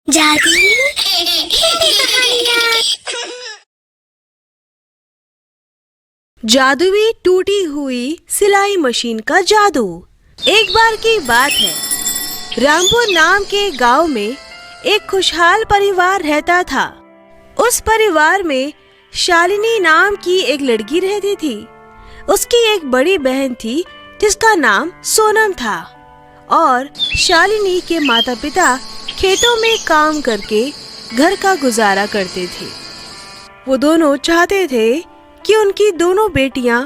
जादुई कहानियाँ। जादुई टूटी हुई सिलाई मशीन का जादू। एक बार की बात है, रामपुर नाम के गांव में एक खुशहाल परिवार रहता था। उस परिवार में शालिनी नाम की एक लड़की रहती थी। उसकी एक बड़ी बहन थी जिसका नाम सोनम था और शालिनी के माता पिता खेतों में काम करके घर का गुजारा करते थे। वो दोनों चाहते थे कि उनकी दोनों बेटियां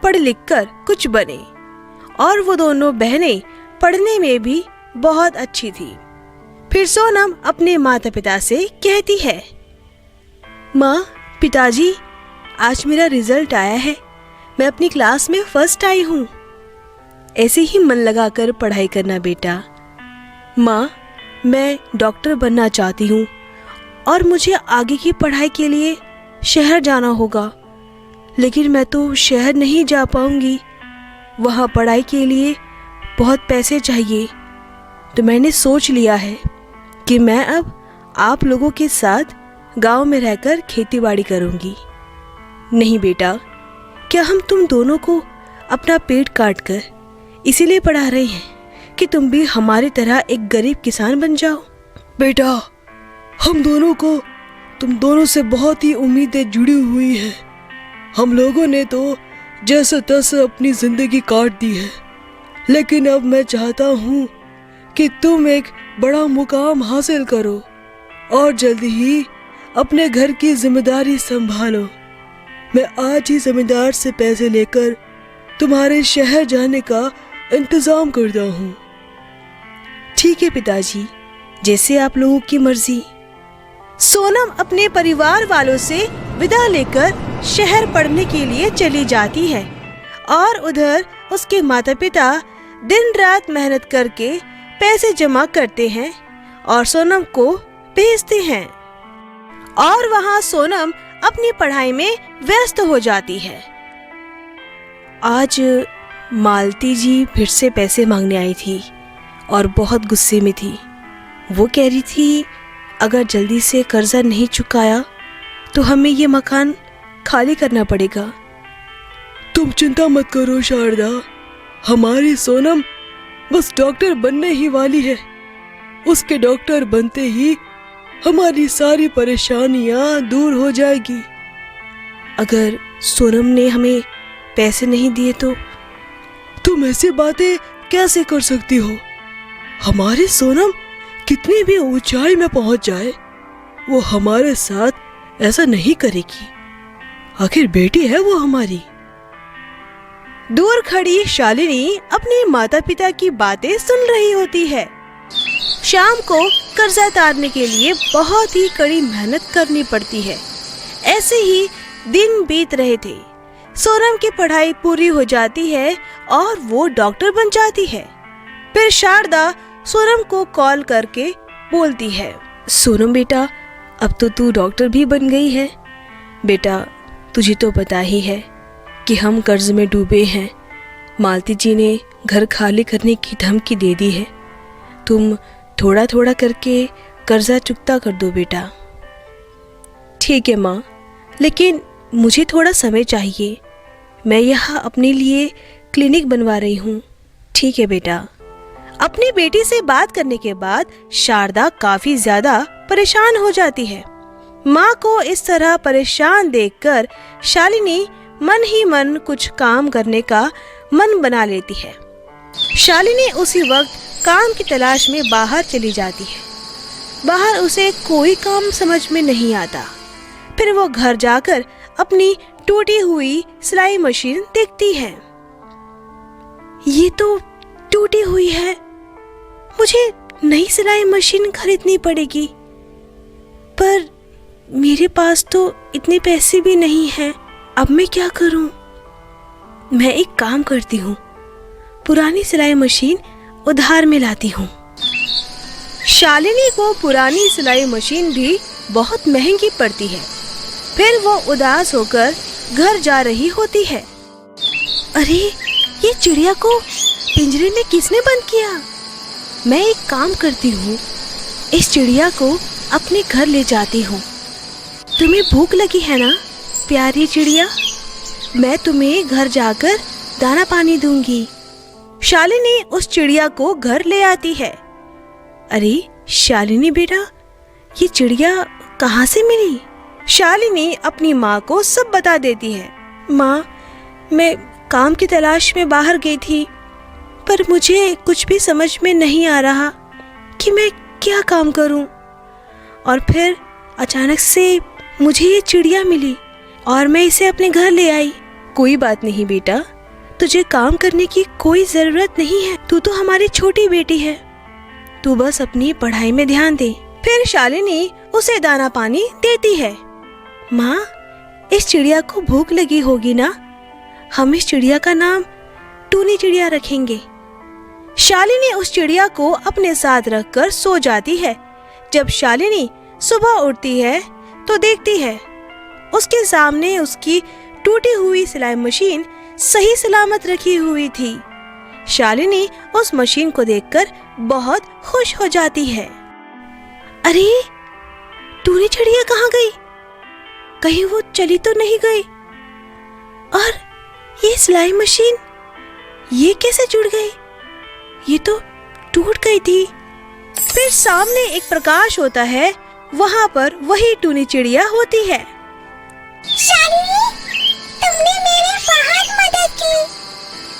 पढ़ लिख कर कुछ बने और वो दोनों बहनें पढ़ने में भी बहुत अच्छी थी। फिर सोनम अपने माता पिता से कहती है, माँ, पिताजी, आज मेरा रिजल्ट आया है, मैं अपनी क्लास में फर्स्ट आई हूँ। ऐसे ही मन लगाकर पढ़ाई करना बेटा। माँ, मैं डॉक्टर बनना चाहती हूँ और मुझे आगे की पढ़ाई के लिए शहर जाना होगा, लेकिन मैं तो शहर नहीं जा पाऊंगी। वहाँ पढ़ाई के लिए बहुत पैसे चाहिए। तो मैंने सोच लिया है कि मैं अब आप लोगों के साथ गांव में रहकर खेतीबाड़ी करूंगी। नहीं बेटा, क्या हम तुम दोनों को अपना पेट काट कर इसीलिए पढ़ा रहे हैं कि तुम भी हमारी तरह एक गरीब किसान बन जाओ? बेटा, हम दोनों को तुम दोनों से बहुत ही उम्मीदें जुड़ी हुई हैं। हम लोगों ने तो जैसे तैसे अपनी जिंदगी काट दी है, लेकिन अब मैं चाहता हूँ कि तुम एक बड़ा मुकाम हासिल करो और जल्दी ही अपने घर की जिम्मेदारी संभालो। मैं आज ही जमींदार से पैसे लेकर तुम्हारे शहर जाने का इंतजाम करता हूँ। ठीक है पिताजी, जैसे आप लोगों की मर्जी। सोनम अपने परिवार वालों से विदा लेकर शहर पढ़ने के लिए चली जाती है और उधर उसके माता पिता दिन रात मेहनत करके पैसे जमा करते हैं और सोनम को भेजते हैं और वहाँ सोनम अपनी पढ़ाई में व्यस्त हो जाती है। आज मालती जी फिर से पैसे मांगने आई थी और बहुत गुस्से में थी। वो कह रही थी, अगर जल्दी से कर्जा नहीं चुकाया तो हमें ये मकान खाली करना पड़ेगा। तुम चिंता मत करो शारदा, हमारी सोनम बस डॉक्टर बनने ही वाली है। उसके डॉक्टर बनते ही हमारी सारी परेशानियां दूर हो जाएगी। अगर सोनम ने हमें पैसे नहीं दिए तो? तुम ऐसी बातें कैसे कर सकती हो? हमारी सोनम कितनी भी ऊंचाई में पहुंच जाए, वो हमारे साथ ऐसा नहीं करेगी। आखिर बेटी है वो हमारी। दूर खड़ी शालिनी अपने माता पिता की बातें सुन रही होती है। शाम को कर्जा तारने के लिए बहुत ही कड़ी मेहनत करनी पड़ती है। ऐसे ही दिन बीत रहे थे। सोनम की पढ़ाई पूरी हो जाती है और वो डॉक्टर बन जाती है। फिर शारदा सोनम को कॉल करके बोलती है, सोनम बेटा, अब तो तू डॉक्टर भी बन गई है। बेटा, तुझे तो पता ही है कि हम कर्ज में डूबे हैं। मालती जी ने घर खाली करने की धमकी दे दी है। तुम थोड़ा थोड़ा करके कर्जा चुकता कर दो बेटा। ठीक है माँ, लेकिन मुझे थोड़ा समय चाहिए। मैं यहाँ अपने लिए क्लिनिक बनवा रही हूँ। ठीक है बेटा। अपनी बेटी से बात करने के बाद शारदा काफी ज्यादा परेशान हो जाती है। माँ को इस तरह परेशान देखकर शालिनी मन ही मन कुछ काम करने का मन बना लेती है। शालिनी उसी वक्त काम की तलाश में बाहर चली जाती है। बाहर उसे कोई काम समझ में नहीं आता। फिर वो घर जाकर अपनी टूटी हुई सिलाई मशीन देखती है। ये तो टूटी हुई है, मुझे नई सिलाई मशीन खरीदनी पड़ेगी। पर मेरे पास तो इतने पैसे भी नहीं हैं। अब मैं क्या करूं? मैं एक काम करती हूँ, पुरानी सिलाई मशीन उधार में लाती हूँ। शालिनी को पुरानी सिलाई मशीन भी बहुत महंगी पड़ती है। फिर वो उदास होकर घर जा रही होती है। अरे, ये चिड़िया को पिंजरे में किसने बंद किया? मैं एक काम करती हूँ, इस चिड़िया को अपने घर ले जाती हूँ। तुम्हें भूख लगी है ना प्यारी चिड़िया? मैं तुम्हें घर जाकर दाना पानी दूंगी। शालिनी उस चिड़िया को घर ले आती है। अरे शालिनी बेटा, ये चिड़िया कहाँ से मिली? शालिनी अपनी माँ को सब बता देती है। माँ, मैं काम की तलाश में बाहर गई थी, पर मुझे कुछ भी समझ में नहीं आ रहा कि मैं क्या काम करूं। और फिर अचानक से मुझे ये चिड़िया मिली और मैं इसे अपने घर ले आई। कोई बात नहीं बेटा, तुझे काम करने की कोई जरूरत नहीं है। तू तो हमारी छोटी बेटी है, तू बस अपनी पढ़ाई में ध्यान दे। फिर शालिनी उसे दाना पानी देती है। माँ, इस चिड़िया को भूख लगी होगी ना? हम इस चिड़िया का नाम टूनी चिड़िया रखेंगे। शालिनी उस चिड़िया को अपने साथ रखकर सो जाती है। जब शालिनी सुबह उठती है तो देखती है उसके सामने उसकी टूटी हुई सिलाई मशीन सही सलामत रखी हुई थी। शालिनी उस मशीन को देखकर बहुत खुश हो जाती है। अरे, टूनी चिड़िया कहाँ गई? कहीं वो चली तो नहीं गई? और ये सिलाई मशीन ये कैसे जुड़ गई? ये तो टूट गई थी। फिर सामने एक प्रकाश होता है, वहाँ पर वही टूनी चिड़िया होती है। शालिनी, तुमने मेरी बहुत मदद की।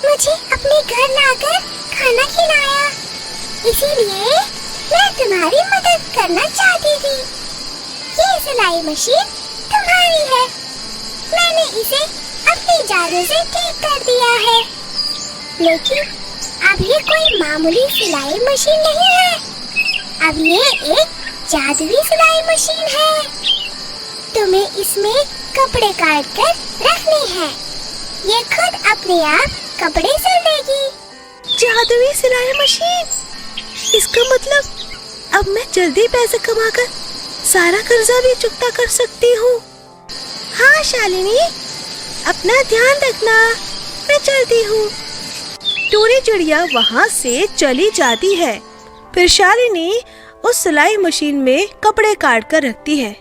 मुझे अपने घर लाकर खाना खिलाया, इसीलिए मैं तुम्हारी मदद करना चाहती थी। ये सिलाई मशीन तुम्हारी है, मैंने इसे अपनी जादू से ठीक कर दिया है। लेकिन अब ये कोई मामूली सिलाई मशीन नहीं है, अब ये एक जादुई सिलाई मशीन है। तुम्हें इसमें कपड़े काट कर रखने हैं, ये खुद अपने आप कपड़े सिल देगी। जादुई सिलाई मशीन, इसका मतलब अब मैं जल्दी पैसे कमाकर सारा कर्जा भी चुकता कर सकती हूँ। हाँ शालिनी, अपना ध्यान रखना, मैं चलती हूँ। टूनी चिड़िया वहाँ से चली जाती है। फिर शालिनी उस सिलाई मशीन में कपड़े काट कर रखती है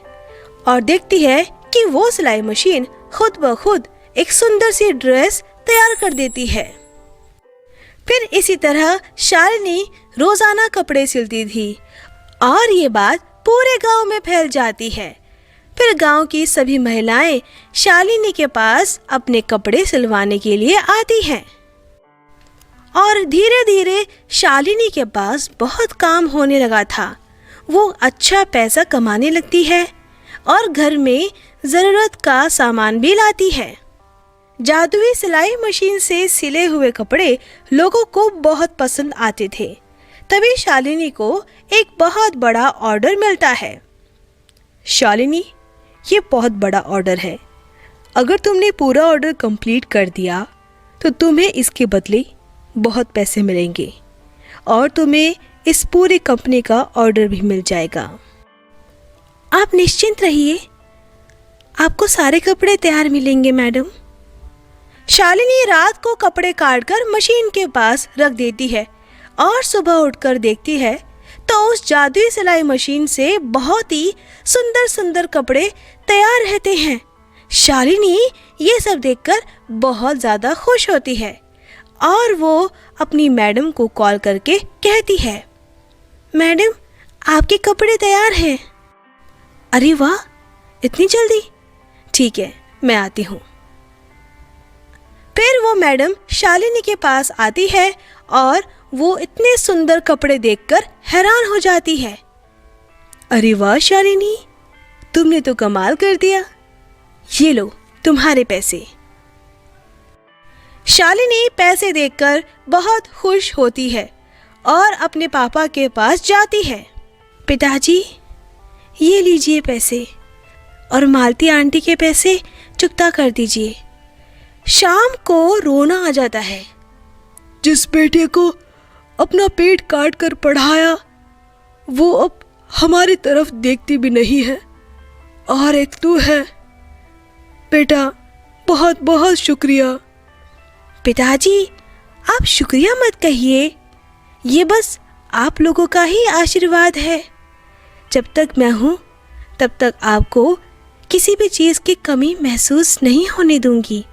और देखती है कि वो सिलाई मशीन खुद ब खुद एक सुंदर सी ड्रेस तैयार कर देती है। फिर इसी तरह शालिनी रोजाना कपड़े सिलती थी और ये बात पूरे गांव में फैल जाती है। फिर गांव की सभी महिलाएं शालिनी के पास अपने कपड़े सिलवाने के लिए आती हैं और धीरे धीरे शालिनी के पास बहुत काम होने लगा था। वो अच्छा पैसा कमाने लगती है और घर में ज़रूरत का सामान भी लाती है। जादुई सिलाई मशीन से सिले हुए कपड़े लोगों को बहुत पसंद आते थे। तभी शालिनी को एक बहुत बड़ा ऑर्डर मिलता है। शालिनी, ये बहुत बड़ा ऑर्डर है। अगर तुमने पूरा ऑर्डर कंप्लीट कर दिया तो तुम्हें इसके बदले बहुत पैसे मिलेंगे और तुम्हें इस पूरी कंपनी का ऑर्डर भी मिल जाएगा। आप निश्चिंत रहिए, आपको सारे कपड़े तैयार मिलेंगे मैडम। शालिनी रात को कपड़े काटकर मशीन के पास रख देती है और सुबह उठकर देखती है तो उस जादुई सिलाई मशीन से बहुत ही सुंदर सुंदर कपड़े तैयार रहते हैं। शालिनी ये सब देखकर बहुत ज़्यादा खुश होती है और वो अपनी मैडम को कॉल करके कहती है, मैडम, आपके कपड़े तैयार हैं। अरे वाह, इतनी जल्दी? ठीक है, मैं आती हूँ। फिर वो मैडम शालिनी के पास आती है और वो इतने सुंदर कपड़े देखकर हैरान हो जाती है। अरे वाह शालिनी, तुमने तो कमाल कर दिया। ये लो तुम्हारे पैसे। शालिनी पैसे देखकर बहुत खुश होती है और अपने पापा के पास जाती है। पिताजी, ये लीजिए पैसे और मालती आंटी के पैसे चुकता कर दीजिए। शाम को रोना आ जाता है। जिस बेटे को अपना पेट काट कर पढ़ाया वो अब हमारी तरफ देखती भी नहीं है, और एक तू है। बेटा, बहुत बहुत शुक्रिया। पिताजी, आप शुक्रिया मत कहिए, ये बस आप लोगों का ही आशीर्वाद है। जब तक मैं हूँ तब तक आपको किसी भी चीज की कमी महसूस नहीं होने दूंगी।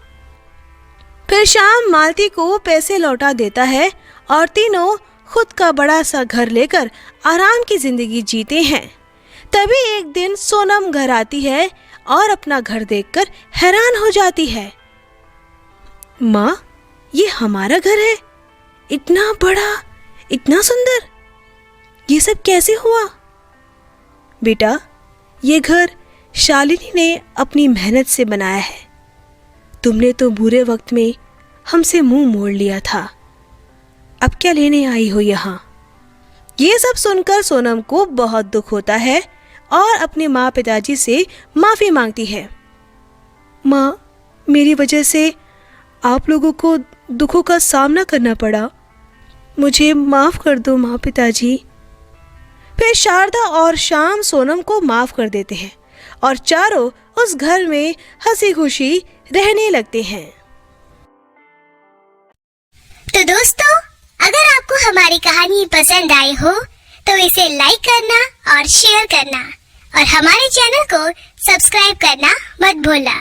फिर शाम मालती को पैसे लौटा देता है और तीनों खुद का बड़ा सा घर लेकर आराम की जिंदगी जीते हैं। तभी एक दिन सोनम घर आती है और अपना घर देखकर हैरान हो जाती है। माँ, ये हमारा घर है, इतना बड़ा, इतना सुंदर, ये सब कैसे हुआ? बेटा, ये घर शालिनी ने अपनी मेहनत से बनाया है। तुमने तो बुरे वक्त में हमसे मुंह मोड़ लिया था, अब क्या लेने आई हो यहाँ? ये सब सुनकर सोनम को बहुत दुख होता है और अपने माँ पिताजी से माफी मांगती है। माँ, मेरी वजह से आप लोगों को दुखों का सामना करना पड़ा, मुझे माफ कर दो माँ पिताजी। फिर शारदा और श्याम सोनम को माफ कर देते हैं और चारों उस घर में हंसी खुशी रहने लगते हैं। तो दोस्तों, अगर आपको हमारी कहानी पसंद आई हो तो इसे लाइक करना और शेयर करना और हमारे चैनल को सब्सक्राइब करना मत भूलना।